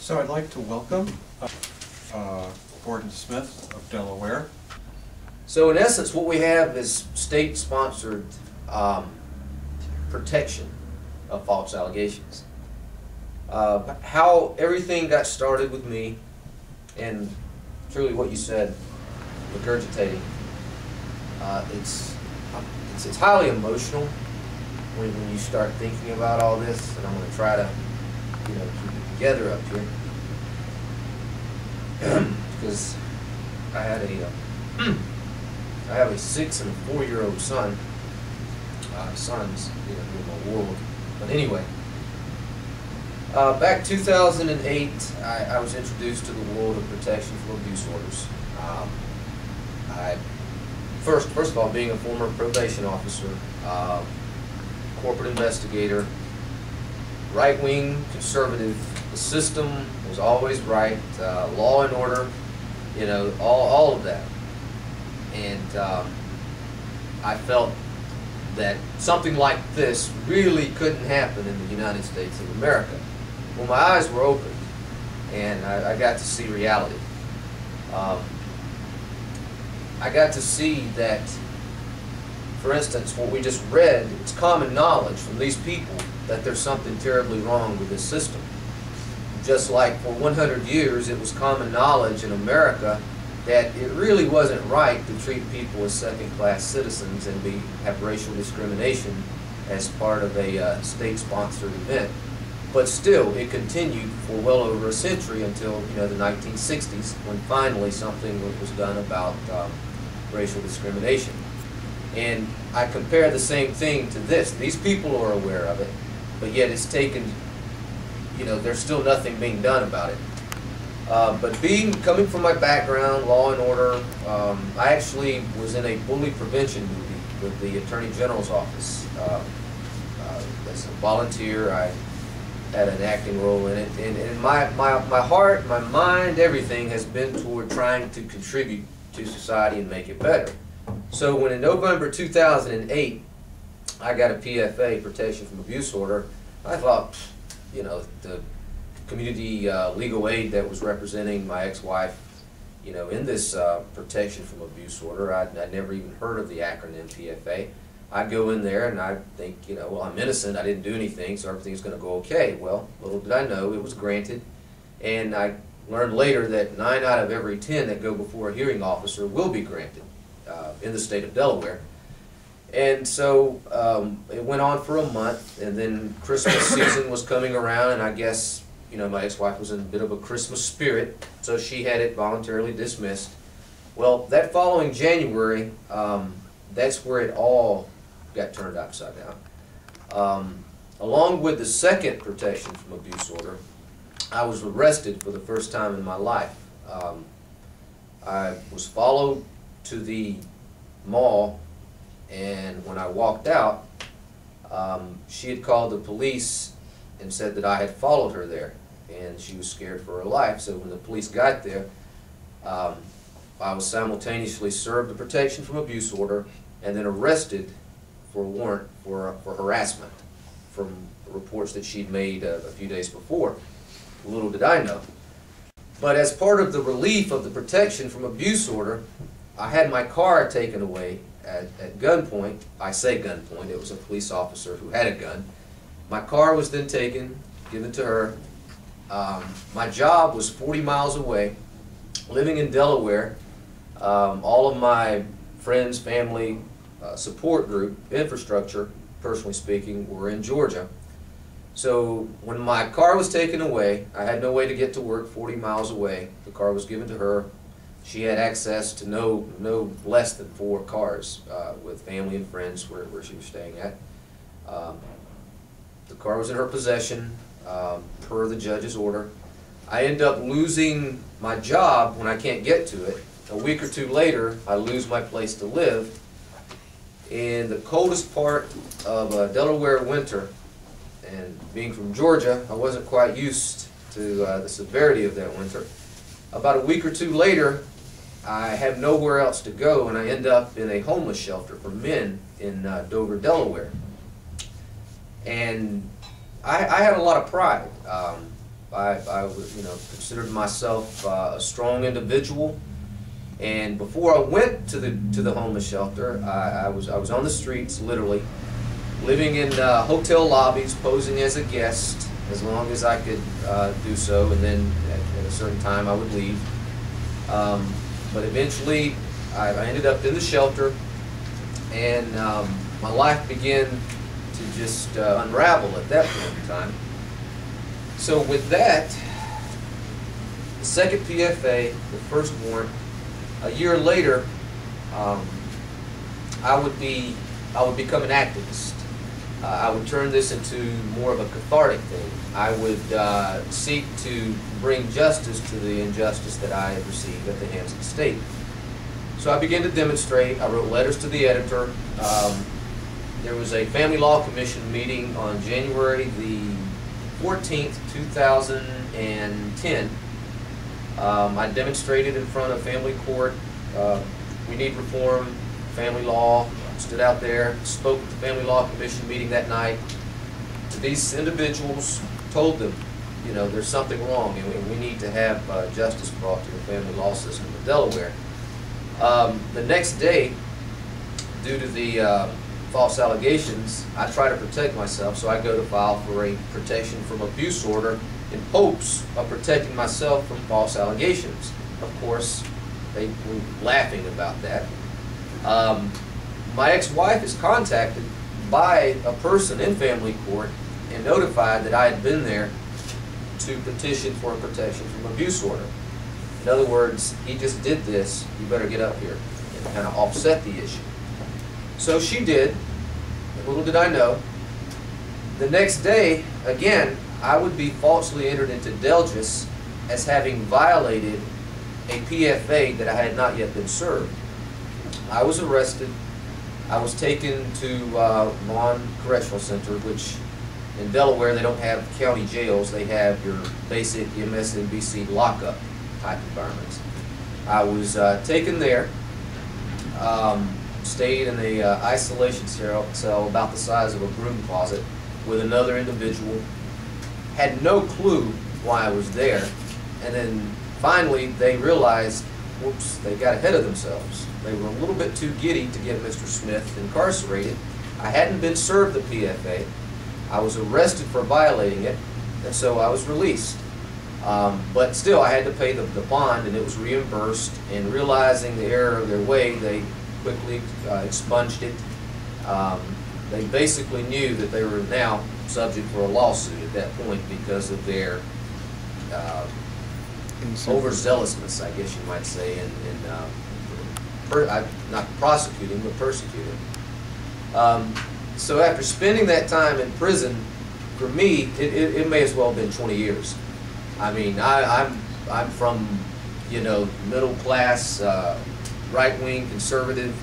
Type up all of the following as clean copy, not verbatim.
So I'd like to welcome Gordon Smith of Delaware. So in essence, what we have is state-sponsored protection of false allegations. How everything got started with me, and truly what you said, regurgitating, it's highly emotional when you start thinking about all this, and I'm going to try to keep it together up here because I have a 6 and a 4-year-old son. Son's in my world, but anyway. Back 2008, I was introduced to the world of protection from abuse orders. First of all, being a former probation officer, corporate investigator, right-wing conservative, the system was always right, law and order, all of that. And I felt that something like this really couldn't happen in the United States of America. Well, my eyes were opened, and I got to see reality. I got to see that, for instance, what we just read, it's common knowledge from these people that there's something terribly wrong with this system. Just like for 100 years, it was common knowledge in America that it really wasn't right to treat people as second-class citizens and have racial discrimination as part of a state-sponsored event. But still, it continued for well over a century until the 1960s, when finally something was done about racial discrimination. And I compare the same thing to this. These people are aware of it, but yet it's taken, there's still nothing being done about it. But coming from my background, law and order, I actually was in a bully prevention movie with the Attorney General's office. As a volunteer, I had an acting role in it, and my heart, my mind, everything has been toward trying to contribute to society and make it better. So when in November 2008, I got a PFA, Protection from Abuse Order, I thought, the community legal aid that was representing my ex-wife, in this protection from abuse order, I'd never even heard of the acronym PFA. I'd go in there and I'd think, well, I'm innocent, I didn't do anything, so everything's going to go okay. Well, little did I know, it was granted, and I learned later that 9 out of every 10 that go before a hearing officer will be granted in the state of Delaware. And so it went on for a month, and then Christmas season was coming around, and I guess my ex-wife was in a bit of a Christmas spirit, so she had it voluntarily dismissed. Well, that following January, that's where it all got turned upside down. Along with the second protection from abuse order, I was arrested for the first time in my life. I was followed to the mall, and when I walked out, she had called the police and said that I had followed her there, and she was scared for her life. So when the police got there, I was simultaneously served a protection from abuse order and then arrested for a warrant for harassment from reports that she'd made a few days before. Little did I know. But as part of the relief of the protection from abuse order, I had my car taken away at gunpoint. I say gunpoint, it was a police officer who had a gun. My car was then taken, given to her. My job was 40 miles away, living in Delaware. All of my friends, family, support group, infrastructure, personally speaking, were in Georgia. So when my car was taken away, I had no way to get to work 40 miles away. The car was given to her. She had access to no less than 4 cars with family and friends where she was staying at. The car was in her possession per the judge's order. I end up losing my job when I can't get to it. A week or 2 later, I lose my place to live. In the coldest part of a Delaware winter, and being from Georgia, I wasn't quite used to the severity of that winter. About a week or 2 later, I have nowhere else to go, and I end up in a homeless shelter for men in Dover, Delaware. And I had a lot of pride. considered myself a strong individual. And before I went to the homeless shelter, I was on the streets, literally, living in hotel lobbies, posing as a guest as long as I could do so, and then at a certain time I would leave. But eventually I ended up in the shelter, and my life began to just unravel at that point in time. So with that, the second PFA, the first warrant, a year later, I would become an activist. I would turn this into more of a cathartic thing. I would seek to bring justice to the injustice that I had received at the hands of the state. So I began to demonstrate. I wrote letters to the editor. There was a Family Law Commission meeting on January the 14th, 2010. I demonstrated in front of family court. We need reform, family law. Stood out there, spoke at the Family Law Commission meeting that night to these individuals, told them, you know, there's something wrong and we need to have justice brought to the family law system in Delaware. The next day, due to the false allegations, I try to protect myself, so I go to file for a protection from abuse order in hopes of protecting myself from false allegations. Of course, they were laughing about that. My ex-wife is contacted by a person in family court and notified that I had been there to petition for a protection from abuse order. In other words, he just did this, you better get up here, and kind of offset the issue. So she did. Little did I know, the next day, again, I would be falsely entered into Delgis as having violated a PFA that I had not yet been served. I was arrested. I was taken to Vaughn Correctional Center, which in Delaware they don't have county jails. They have your basic MSNBC lockup type environments. I was taken there, stayed in a isolation cell about the size of a broom closet with another individual. Had no clue why I was there, and then finally they realized, whoops, they got ahead of themselves. They were a little bit too giddy to get Mr. Smith incarcerated. I hadn't been served the PFA. I was arrested for violating it, and so I was released. But still, I had to pay the bond, and it was reimbursed. And realizing the error of their way, they quickly expunged it. They basically knew that they were now subject for a lawsuit at that point because of their overzealousness, I guess you might say, in not prosecuting, but persecuting. So after spending that time in prison, for me, it may as well have been 20 years. I mean, I'm from, you know, middle class, right-wing conservative,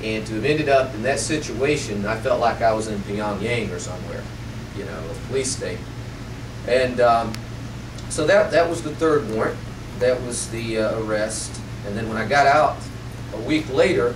and to have ended up in that situation, I felt like I was in Pyongyang or somewhere, you know, a police state. And so that was the third warrant. That was the arrest. And then when I got out a week later,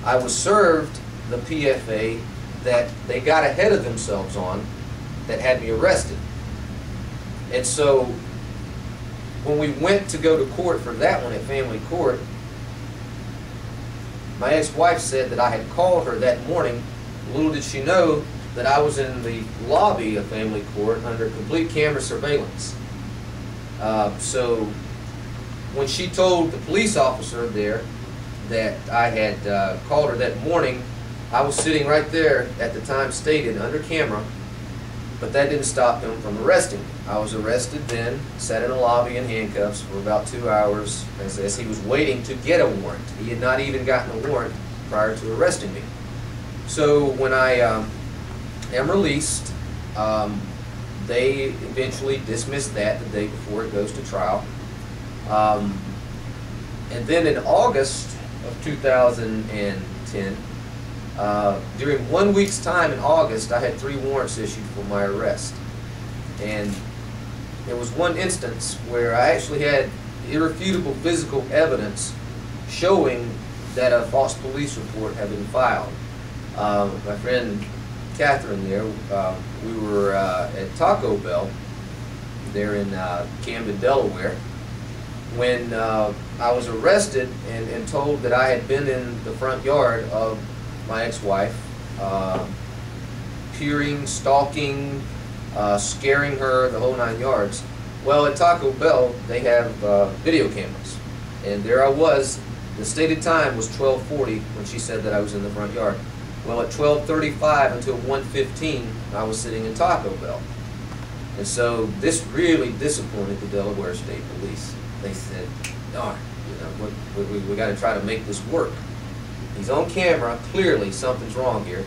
I was served the PFA that they got ahead of themselves on that had me arrested. And so when we went to go to court for that one at family court, my ex-wife said that I had called her that morning. Little did she know that I was in the lobby of family court under complete camera surveillance. So when she told the police officer there that I had called her that morning, I was sitting right there at the time stated under camera, but that didn't stop him from arresting me. I was arrested then, sat in a lobby in handcuffs for about 2 hours as he was waiting to get a warrant. He had not even gotten a warrant prior to arresting me. So when I am released, they eventually dismissed that the day before it goes to trial. And then in August of 2010, during 1 week's time in August, I had 3 warrants issued for my arrest. And there was one instance where I actually had irrefutable physical evidence showing that a false police report had been filed. My friend Catherine there, we were at Taco Bell, there in Camden, Delaware, when I was arrested and told that I had been in the front yard of my ex-wife, peering, stalking, scaring her, the whole 9 yards. Well, at Taco Bell, they have video cameras. And there I was. The stated time was 12:40 when she said that I was in the front yard. Well, at 12:35 until 1:15, I was sitting in Taco Bell. And so this really disappointed the Delaware State Police. They said, darn, we got to try to make this work. He's on camera, clearly something's wrong here.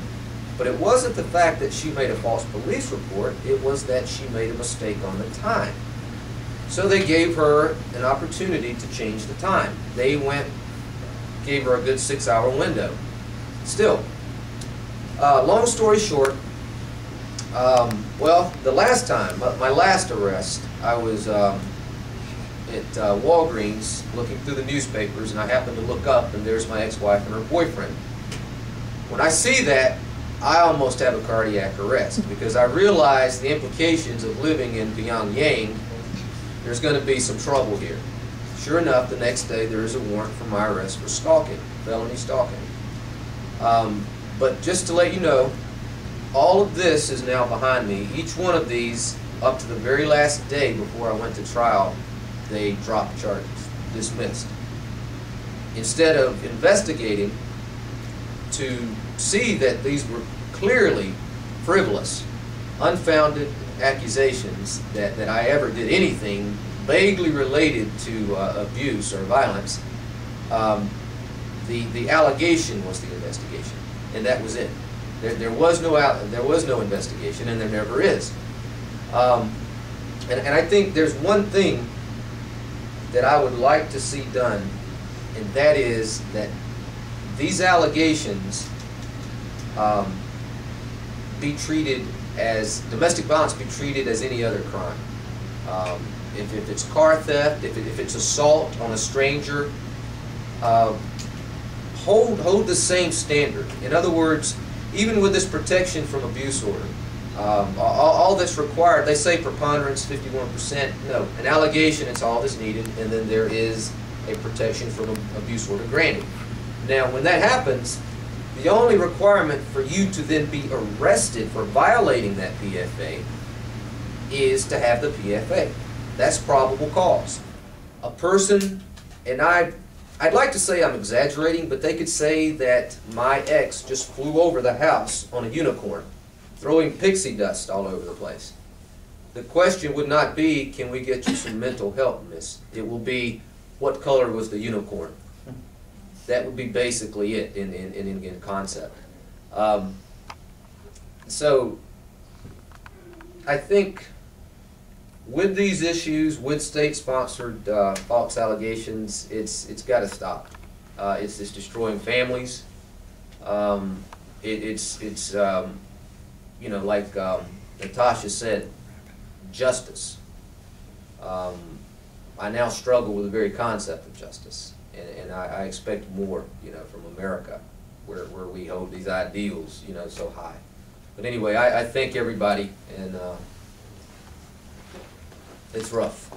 But it wasn't the fact that she made a false police report, it was that she made a mistake on the time. So they gave her an opportunity to change the time. They gave her a good 6-hour window. Still, long story short, well, the last time, my last arrest, I was at Walgreens looking through the newspapers, and I happened to look up, and there's my ex-wife and her boyfriend. When I see that, I almost have a cardiac arrest, because I realize the implications of living in Pyongyang. There's going to be some trouble here. Sure enough, the next day there is a warrant for my arrest for stalking, felony stalking. But just to let you know, all of this is now behind me. Each one of these, up to the very last day before I went to trial, they dropped charges, dismissed. Instead of investigating to see that these were clearly frivolous, unfounded accusations that I ever did anything vaguely related to abuse or violence, the allegation was the investigation, and that was it. There was no investigation, and there never is. And I think there's one thing that I would like to see done, and that is that these allegations be treated as, domestic violence be treated as any other crime. If it's car theft, if it's assault on a stranger, hold the same standard. In other words, even with this protection from abuse order, all that's required, they say preponderance 51%, no, an allegation, it's all that's needed, and then there is a protection from abuse order granted. Now, when that happens, the only requirement for you to then be arrested for violating that PFA is to have the PFA. That's probable cause. A person, and I'd like to say I'm exaggerating, but they could say that my ex just flew over the house on a unicorn, throwing pixie dust all over the place. The question would not be, can we get you some mental help, miss? It will be, what color was the unicorn? That would be basically it in concept. So I think with these issues, with state-sponsored false allegations, it's got to stop. It's destroying families. It's you know, like Natasha said, justice. I now struggle with the very concept of justice, and I expect more, you know, from America, where we hold these ideals, you know, so high. But anyway, I thank everybody, and it's rough.